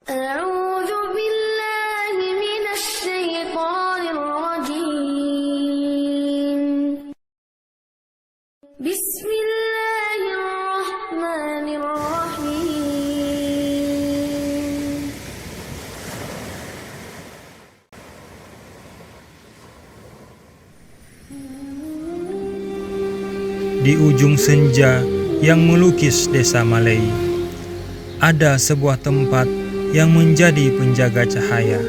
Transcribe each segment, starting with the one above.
أعوذ بالله من الشيطان الرجيم. بسم الله الرحمن الرحيم. Di ujung senja yang melukis desa Malai, ada sebuah tempat yang menjadi penjaga cahaya,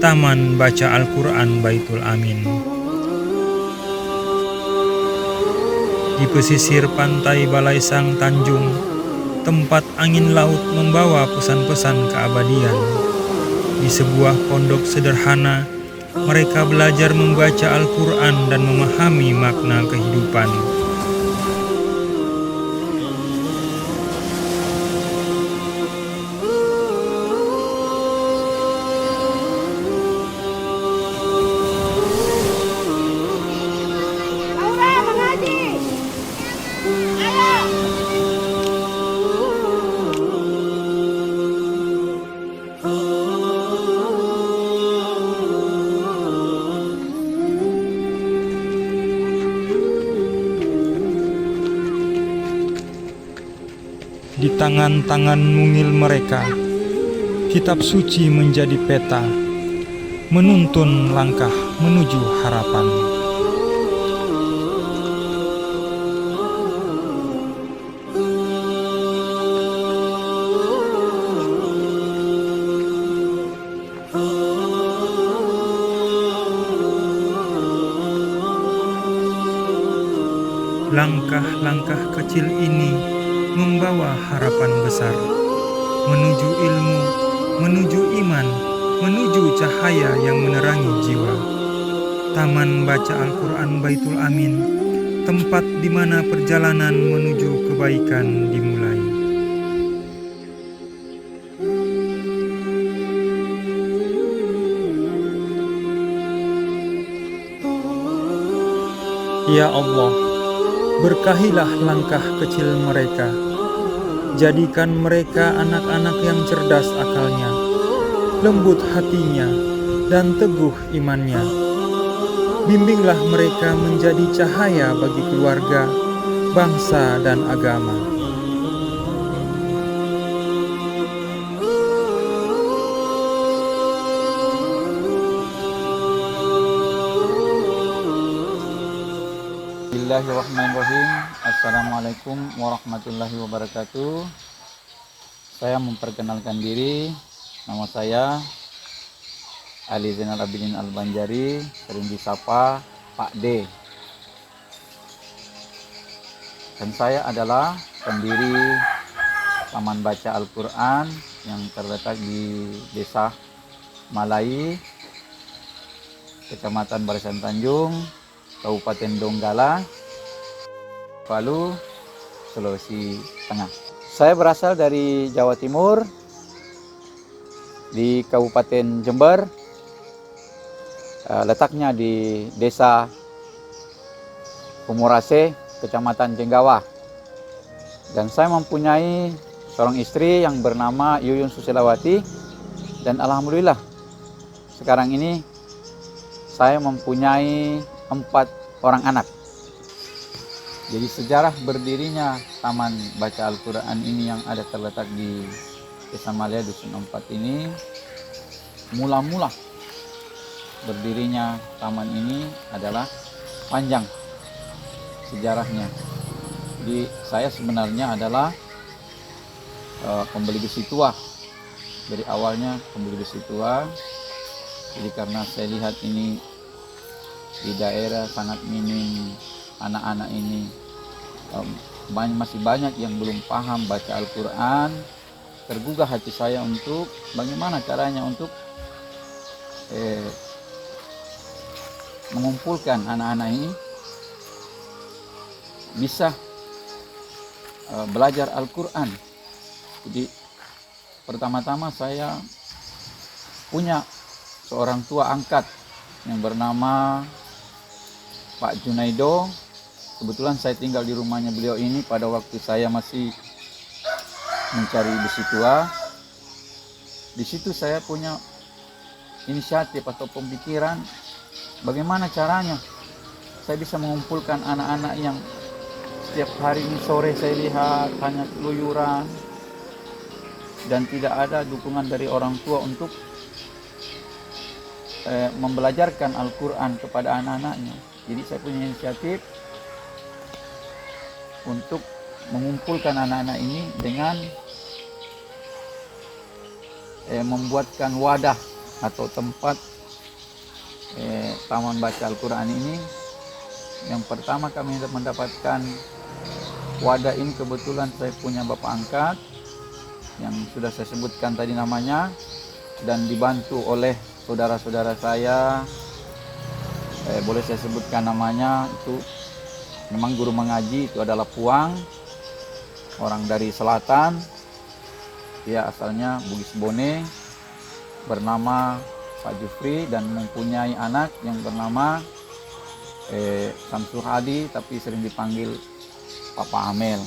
Taman Baca Al-Quran Baitul Amin. Di pesisir pantai Balai Sang Tanjung, tempat angin laut membawa pesan-pesan keabadian. Di sebuah pondok sederhana, mereka belajar membaca Al-Quran dan memahami makna kehidupan. Di tangan-tangan mungil mereka, kitab suci menjadi peta, menuntun langkah menuju harapan. Langkah-langkah kecil ini membawa harapan besar, menuju ilmu, menuju iman, menuju cahaya yang menerangi jiwa. Taman Baca Al-Quran Baitul Amin, tempat di mana perjalanan menuju kebaikan dimulai. Ya Allah, berkahilah langkah kecil mereka. Jadikan mereka anak-anak yang cerdas akalnya, lembut hatinya, dan teguh imannya. Bimbinglah mereka menjadi cahaya bagi keluarga, bangsa, dan agama. Bismillahirrahmanirrahim. Assalamualaikum warahmatullahi wabarakatuh. Saya memperkenalkan diri. Nama saya Ali Zainal Abidin Al-Banjari, sering disapa Pak D. Dan saya adalah pendiri Taman Baca Al-Quran yang terletak di Desa Malai, Kecamatan Balai Sang Tanjung, Kabupaten Donggala, Palu, Sulawesi Tengah. Saya berasal dari Jawa Timur, di Kabupaten Jember, letaknya di Desa Kumurase, Kecamatan Jenggawa. Dan saya mempunyai seorang istri yang bernama Yuyun Susilawati, dan alhamdulillah sekarang ini saya mempunyai 4 orang anak. Jadi sejarah berdirinya Taman Baca Al-Quran ini yang ada terletak di Desa Malaya Dusun 4 ini, mula-mula berdirinya taman ini adalah panjang sejarahnya. Jadi saya sebenarnya adalah pembeli besi tua. Dari awalnya pembeli besi tua. Jadi karena saya lihat ini di daerah sangat minim anak-anak ini, masih banyak yang belum paham baca Al-Quran. Tergugah hati saya untuk bagaimana caranya untuk mengumpulkan anak-anak ini bisa belajar Al-Quran. Jadi pertama-tama saya punya seorang tua angkat yang bernama Pak Junaido. Kebetulan saya tinggal di rumahnya beliau ini pada waktu saya masih mencari besi tua. Di situ saya punya inisiatif atau pemikiran bagaimana caranya saya bisa mengumpulkan anak-anak yang setiap hari ini sore saya lihat hanya keluyuran dan tidak ada dukungan dari orang tua untuk membelajarkan Al-Quran kepada anak-anaknya. Jadi saya punya inisiatif untuk mengumpulkan anak-anak ini dengan membuatkan wadah atau tempat taman baca Al-Quran ini. Yang pertama kami mendapatkan wadah ini, kebetulan saya punya bapak angkat yang sudah saya sebutkan tadi namanya, dan dibantu oleh saudara-saudara saya, boleh saya sebutkan namanya, itu memang guru mengaji, itu adalah Puang, orang dari selatan, dia asalnya Bugis Bone, bernama Pak Jufri, dan mempunyai anak yang bernama Samsul Hadi, tapi sering dipanggil Papa Amel.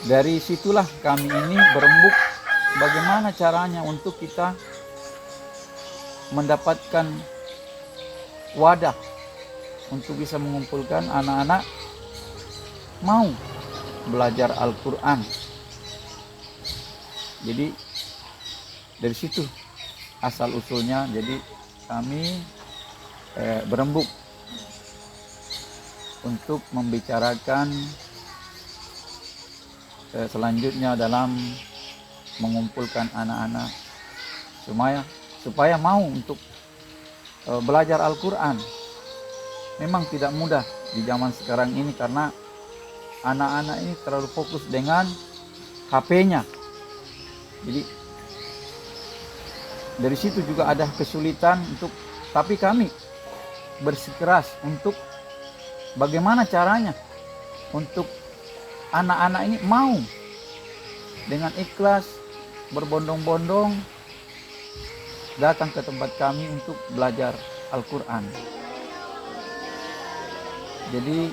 Dari situlah kami ini berembuk bagaimana caranya untuk kita mendapatkan wadah untuk bisa mengumpulkan anak-anak mau belajar Al-Quran. Jadi dari situ asal usulnya. Jadi kami berembuk untuk membicarakan selanjutnya dalam mengumpulkan anak-anak supaya mau untuk belajar Al-Quran. Memang tidak mudah di zaman sekarang ini karena anak-anak ini terlalu fokus dengan HP-nya. Jadi dari situ juga ada kesulitan tapi kami bersikeras untuk bagaimana caranya untuk anak-anak ini mau dengan ikhlas berbondong-bondong datang ke tempat kami untuk belajar Al-Quran. Jadi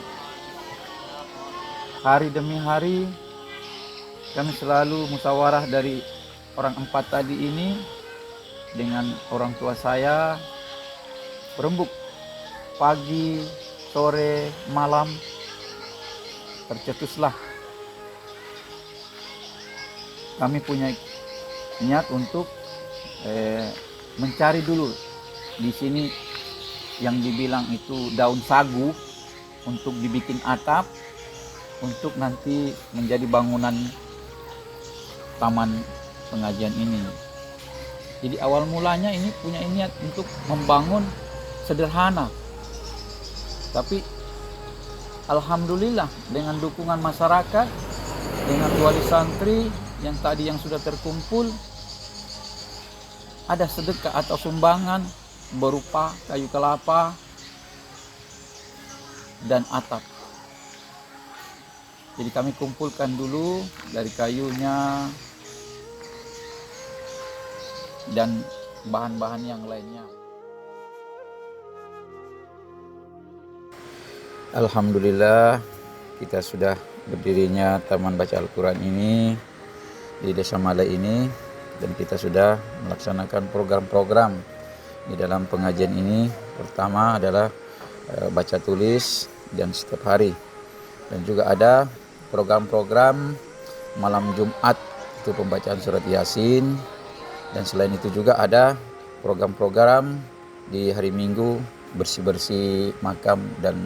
hari demi hari kami selalu musyawarah dari orang 4 tadi ini dengan orang tua saya, berembuk pagi, sore, malam, tercetuslah kami punya niat untuk mencari dulu di sini yang dibilang itu daun sagu untuk dibikin atap untuk nanti menjadi bangunan taman pengajian ini. Jadi awal mulanya ini punya niat untuk membangun sederhana, tapi alhamdulillah dengan dukungan masyarakat, dengan wali santri yang tadi yang sudah terkumpul, ada sedekah atau sumbangan berupa kayu kelapa dan atap. Jadi kami kumpulkan dulu dari kayunya dan bahan-bahan yang lainnya. Alhamdulillah kita sudah berdirinya Taman Baca Al-Quran ini di Desa Malai ini, dan kita sudah melaksanakan program-program di dalam pengajian ini. Pertama adalah baca tulis dan setiap hari, dan juga ada program-program malam Jumat itu pembacaan surat Yasin, dan selain itu juga ada program-program di hari Minggu bersih-bersih makam dan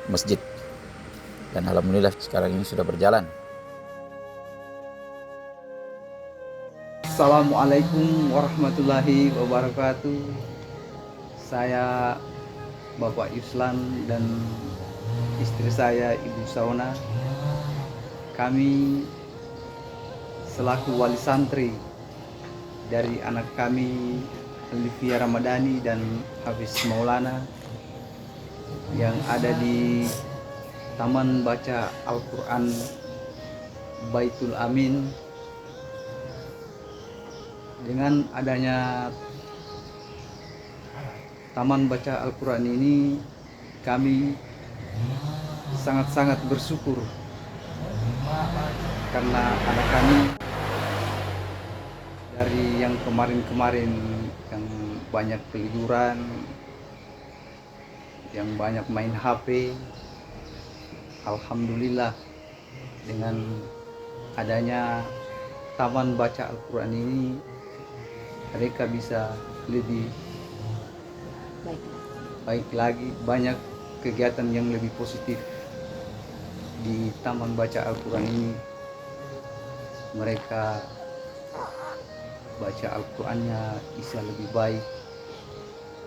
masjid, dan alhamdulillah sekarang ini sudah berjalan. Assalamualaikum warahmatullahi wabarakatuh. Saya Bapak Yuslan dan istri saya Ibu Sauna. Kami selaku wali santri dari anak kami Olivia Ramadhani dan Hafiz Maulana yang ada di Taman Baca Al-Quran Baitul Amin. Dengan adanya Taman Baca Al-Quran ini, kami sangat-sangat bersyukur karena anak kami Dari yang kemarin-kemarin yang banyak keliburan, yang banyak main HP, alhamdulillah dengan adanya taman baca Al-Quran ini mereka bisa lebih baik lagi, banyak kegiatan yang lebih positif di taman baca Al-Quran ini. Mereka baca Al-Qurannya bisa lebih baik,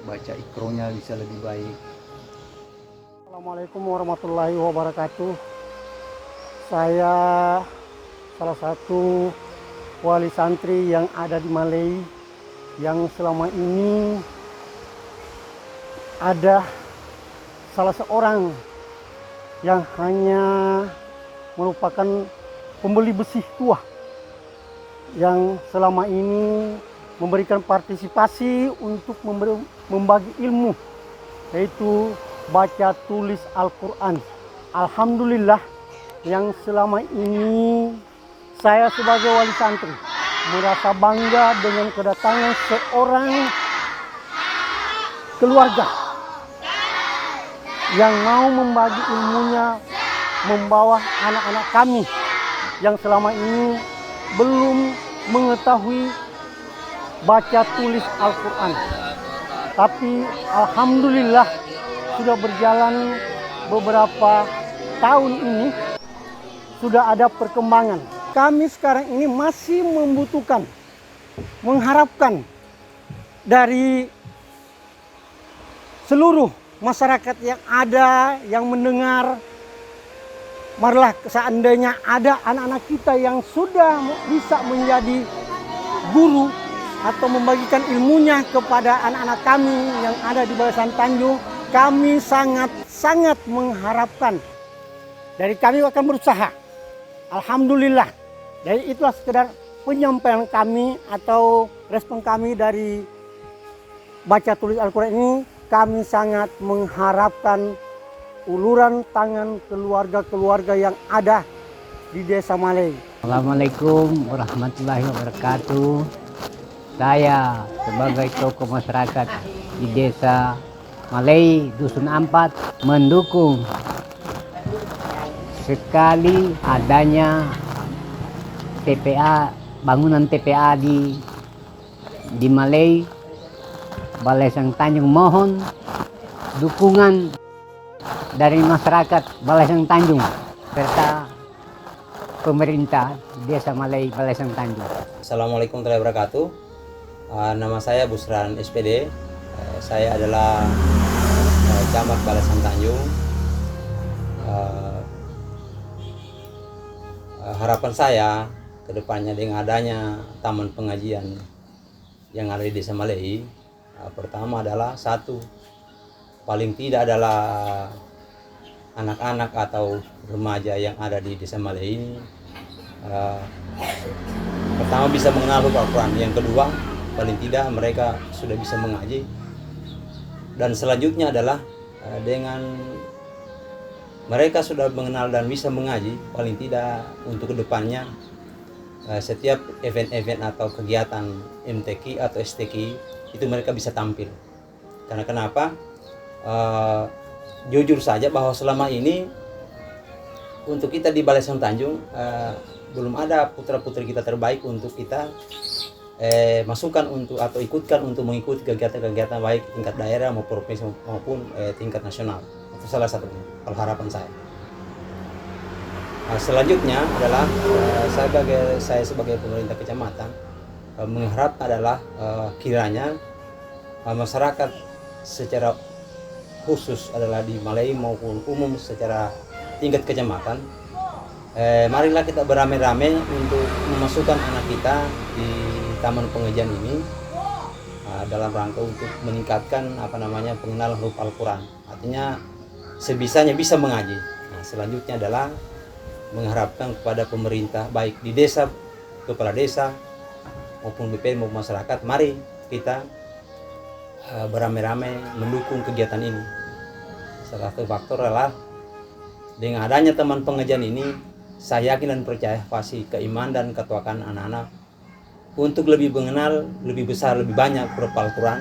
baca ikronya bisa lebih baik. Assalamualaikum warahmatullahi wabarakatuh. Saya salah satu wali santri yang ada di Malay, yang selama ini ada salah seorang yang hanya merupakan pembeli besi tua yang selama ini memberikan partisipasi untuk membagi ilmu, yaitu baca tulis Al-Quran. Alhamdulillah, yang selama ini saya sebagai wali santri merasa bangga dengan kedatangan seorang keluarga yang mau membagi ilmunya, membawa anak-anak kami yang selama ini belum mengetahui baca tulis Al-Quran. Tapi alhamdulillah sudah berjalan beberapa tahun ini, sudah ada perkembangan. Kami sekarang ini masih membutuhkan, mengharapkan dari seluruh masyarakat yang ada, yang mendengar, marilah seandainya ada anak-anak kita yang sudah bisa menjadi guru atau membagikan ilmunya kepada anak-anak kami yang ada di Balasan Tanjung, kami sangat mengharapkan. Dari kami akan berusaha. Alhamdulillah. Dari itulah sekedar penyampaian kami atau respon kami dari baca tulis Al-Quran ini. Kami sangat mengharapkan uluran tangan keluarga-keluarga yang ada di Desa Malay. Assalamualaikum warahmatullahi wabarakatuh. Saya sebagai tokoh masyarakat di Desa Malay, Dusun Ampat, mendukung sekali adanya TPA, bangunan TPA di Malay, Balasan Tanjung. Mohon dukungan dari masyarakat Balasan Tanjung serta pemerintah Desa Malay Balasan Tanjung. Assalamualaikum warahmatullahi wabarakatuh. Nama saya Busran SPD. Saya adalah camat Balasan Tanjung. Harapan saya ke depannya dengan adanya taman pengajian yang ada di Desa Malay, pertama adalah satu, paling tidak adalah anak-anak atau remaja yang ada di Desa Malay ini pertama bisa mengenal Al-Quran, yang kedua paling tidak mereka sudah bisa mengaji, dan selanjutnya adalah dengan mereka sudah mengenal dan bisa mengaji, paling tidak untuk kedepannya setiap event-event atau kegiatan MTQ atau STQ itu mereka bisa tampil. Karena kenapa? Jujur saja bahwa selama ini untuk kita di Balasan Tanjung belum ada putra-putri kita terbaik untuk kita masukkan untuk atau ikutkan untuk mengikuti kegiatan-kegiatan baik tingkat daerah maupun provinsi maupun tingkat nasional. Itu salah satunya harapan saya. Selanjutnya adalah saya sebagai pemerintah kecamatan mengharap adalah kiranya masyarakat secara khusus adalah di Malay maupun umum secara tingkat kecamatan, marilah kita beramai-ramai untuk memasukkan anak kita di taman pengajian ini dalam rangka untuk meningkatkan pengenalan huruf Al-Quran. Artinya sebisanya bisa mengaji. Nah, selanjutnya adalah mengharapkan kepada pemerintah baik di desa, kepala desa maupun BPN maupun masyarakat, mari kita beramai-ramai mendukung kegiatan ini. Salah satu faktor adalah dengan adanya teman pengajian ini, saya yakin dan percaya pasti keimanan dan ketuakan anak-anak untuk lebih mengenal lebih besar, lebih banyak huruf Al-Quran,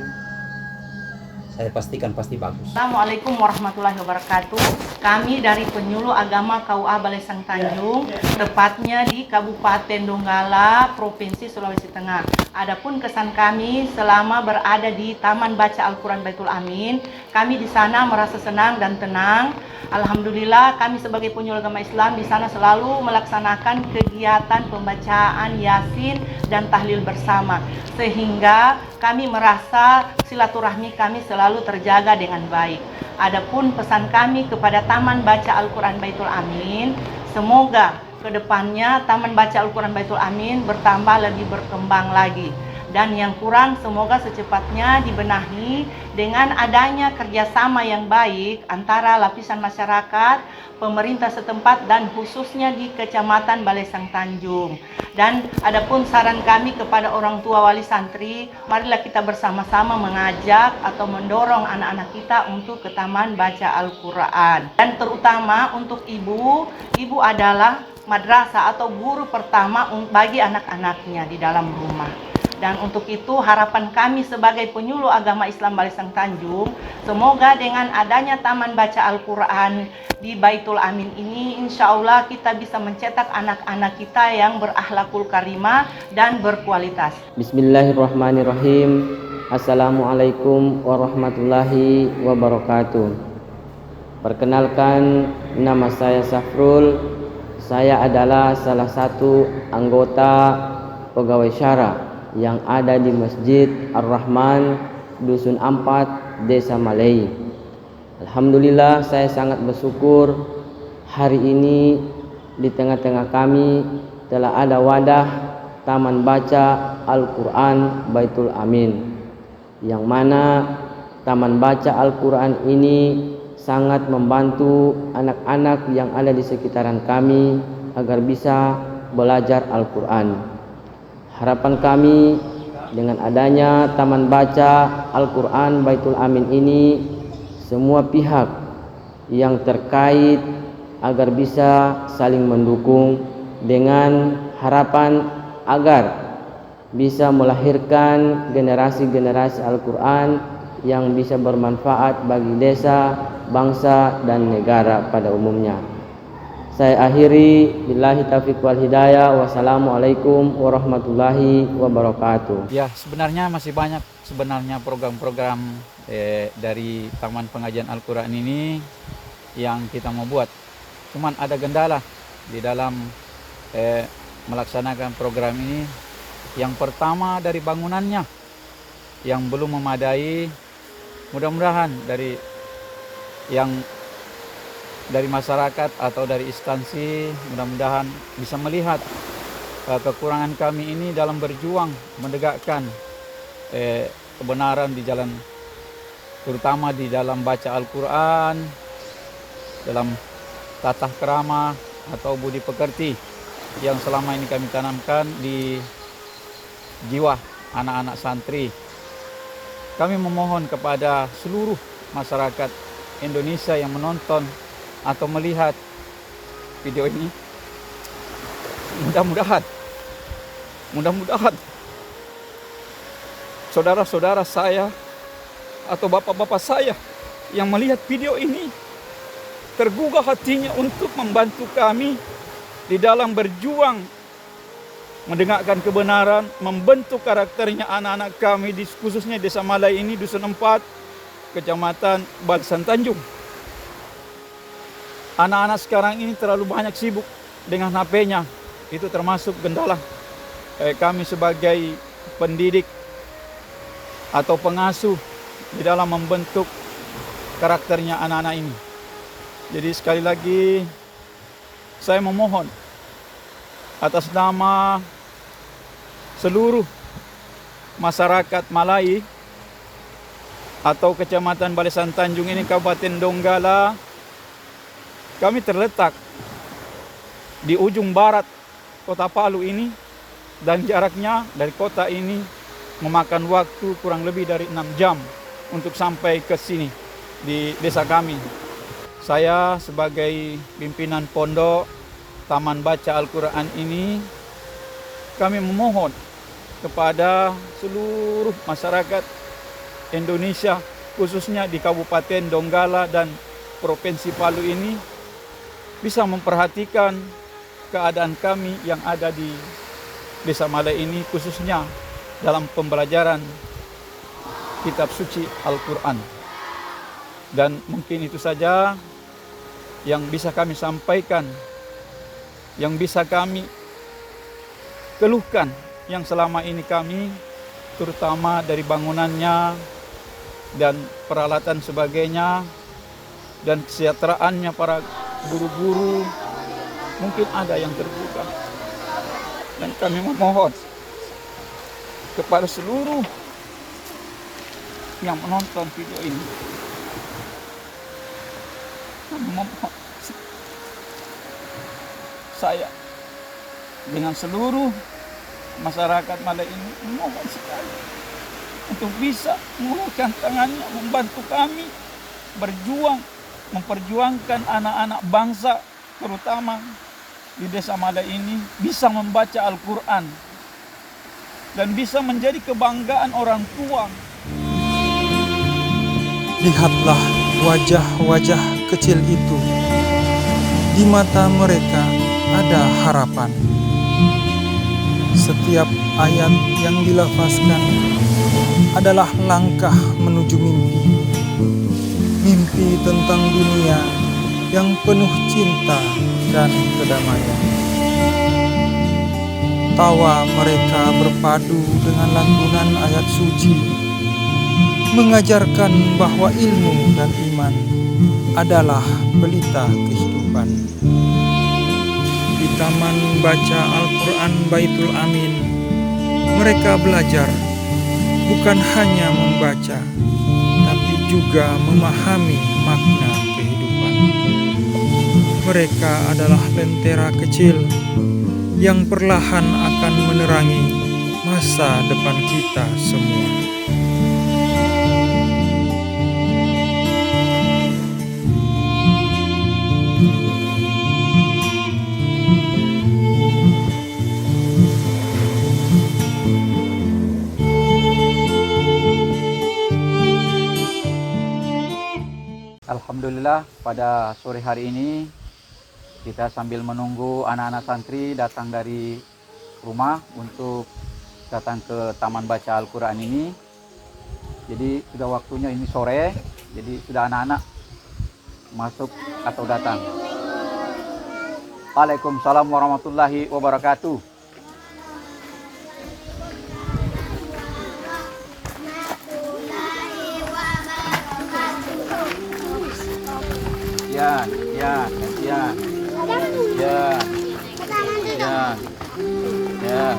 saya pastikan pasti bagus. Assalamualaikum warahmatullahi wabarakatuh. Kami dari Penyuluh Agama KUA Balesang Tanjung, tepatnya di Kabupaten Donggala, Provinsi Sulawesi Tengah. Adapun kesan kami selama berada di Taman Baca Al-Quran Baitul Amin, kami di sana merasa senang dan tenang. Alhamdulillah, kami sebagai penyuluh agama Islam di sana selalu melaksanakan kegiatan pembacaan Yasin dan tahlil bersama, sehingga kami merasa silaturahmi kami selalu terjaga dengan baik. Adapun pesan kami kepada Taman Baca Al-Quran Baitul Amin, semoga kedepannya Taman Baca Al-Quran Baitul Amin bertambah lebih berkembang lagi. Dan yang kurang semoga secepatnya dibenahi dengan adanya kerjasama yang baik antara lapisan masyarakat, pemerintah setempat, dan khususnya di Kecamatan Balesang Tanjung. Dan adapun saran kami kepada orang tua wali santri, marilah kita bersama-sama mengajak atau mendorong anak-anak kita untuk ke Taman Baca Al-Quran. Dan terutama untuk ibu adalah madrasah atau guru pertama bagi anak-anaknya di dalam rumah. Dan untuk itu harapan kami sebagai penyuluh agama Islam Balesang Tanjung, semoga dengan adanya Taman Baca Al-Quran di Baitul Amin ini, insya Allah kita bisa mencetak anak-anak kita yang berakhlakul karimah dan berkualitas. Bismillahirrahmanirrahim. Assalamualaikum warahmatullahi wabarakatuh. Perkenalkan, nama saya Safrul. Saya adalah salah satu anggota pegawai syara yang ada di Masjid Ar-Rahman, Dusun Ampat, Desa Malei. Alhamdulillah, saya sangat bersyukur hari ini di tengah-tengah kami telah ada wadah Taman Baca Al-Quran Baitul Amin, yang mana Taman Baca Al-Quran ini sangat membantu anak-anak yang ada di sekitaran kami agar bisa belajar Al-Quran. Harapan kami dengan adanya Taman Baca Al-Quran Baitul Amin ini, semua pihak yang terkait agar bisa saling mendukung dengan harapan agar bisa melahirkan generasi-generasi Al-Quran yang bisa bermanfaat bagi desa, bangsa, dan negara pada umumnya. Saya akhiri, billahi taufiq wal hidayah. Wassalamualaikum warahmatullahi wabarakatuh. Ya, sebenarnya masih banyak program-program dari Taman Pengajian Al-Quran ini yang kita mau buat. Cuman ada kendala di dalam melaksanakan program ini. Yang pertama dari bangunannya yang belum memadai. Mudah-mudahan dari masyarakat atau dari instansi, mudah-mudahan bisa melihat kekurangan kami ini dalam berjuang menegakkan kebenaran di jalan, terutama di dalam baca Al-Quran, dalam tata krama atau budi pekerti yang selama ini kami tanamkan di jiwa anak-anak santri. Kami memohon kepada seluruh masyarakat Indonesia yang menonton atau melihat video ini, mudah-mudahan saudara-saudara saya atau bapak-bapak saya yang melihat video ini tergugah hatinya untuk membantu kami di dalam berjuang mendengarkan kebenaran, membentuk karakternya anak-anak kami di khususnya Desa Malai ini, Dusun 4, Kecamatan Balesang Tanjung. Anak-anak sekarang ini terlalu banyak sibuk dengan HP-nya. Itu termasuk kendala kami sebagai pendidik atau pengasuh di dalam membentuk karakternya anak-anak ini. Jadi sekali lagi saya memohon atas nama seluruh masyarakat Malai atau Kecamatan Balesang Tanjung ini, Kabupaten Donggala. Kami terletak di ujung barat kota Palu ini, dan jaraknya dari kota ini memakan waktu kurang lebih dari 6 jam untuk sampai ke sini di desa kami. Saya sebagai pimpinan pondok Taman Baca Al-Quran ini, kami memohon kepada seluruh masyarakat Indonesia, khususnya di Kabupaten Donggala dan Provinsi Palu ini, bisa memperhatikan keadaan kami yang ada di Desa Malai ini, khususnya dalam pembelajaran kitab suci Al-Quran. Dan mungkin itu saja yang bisa kami sampaikan, yang bisa kami keluhkan, yang selama ini kami, terutama dari bangunannya dan peralatan sebagainya dan kesejahteraannya para guru-guru, mungkin ada yang terbuka. Dan kami memohon kepada seluruh yang menonton video ini, kami memohon, saya dengan seluruh masyarakat Malai ini memohon sekali untuk bisa mengulurkan tangannya membantu kami berjuang, memperjuangkan anak-anak bangsa, terutama di Desa Malai ini, bisa membaca Al-Quran dan bisa menjadi kebanggaan orang tua. Lihatlah wajah-wajah kecil itu. Di mata mereka ada harapan. Setiap ayat yang dilafazkan adalah langkah menuju mimpi. Mimpi tentang dunia yang penuh cinta dan kedamaian. Tawa mereka berpadu dengan lantunan ayat suci, mengajarkan bahwa ilmu dan iman adalah pelita kehidupan. Di Taman Baca Al-Quran Baitul Amin, mereka belajar bukan hanya membaca, tapi juga memahami makna kehidupan. Mereka adalah lentera kecil yang perlahan akan menerangi masa depan kita semua. Alhamdulillah, pada sore hari ini kita sambil menunggu anak-anak santri datang dari rumah untuk datang ke Taman Baca Al-Quran ini. Jadi sudah waktunya, ini sore, jadi sudah anak-anak masuk atau datang. Waalaikumsalam warahmatullahi wabarakatuh. Ya, ya, ya, ya, ya, ya.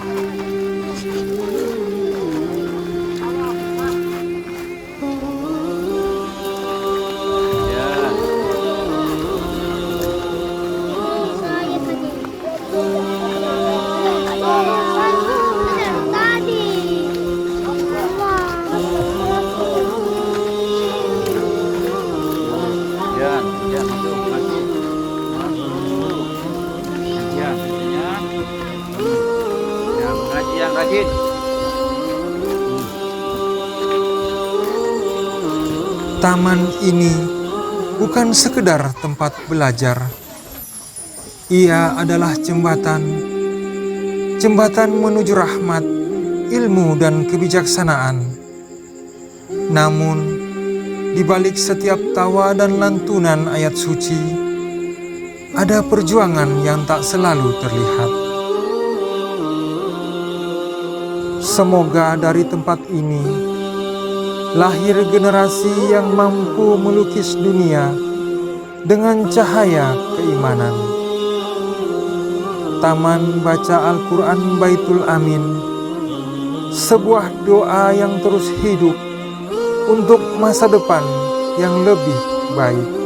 Taman ini bukan sekedar tempat belajar. Ia adalah jembatan menuju rahmat, ilmu dan kebijaksanaan. Namun, di balik setiap tawa dan lantunan ayat suci, ada perjuangan yang tak selalu terlihat. Semoga dari tempat ini lahir generasi yang mampu melukis dunia dengan cahaya keimanan. Taman Baca Al-Quran Baitul Amin, sebuah doa yang terus hidup untuk masa depan yang lebih baik.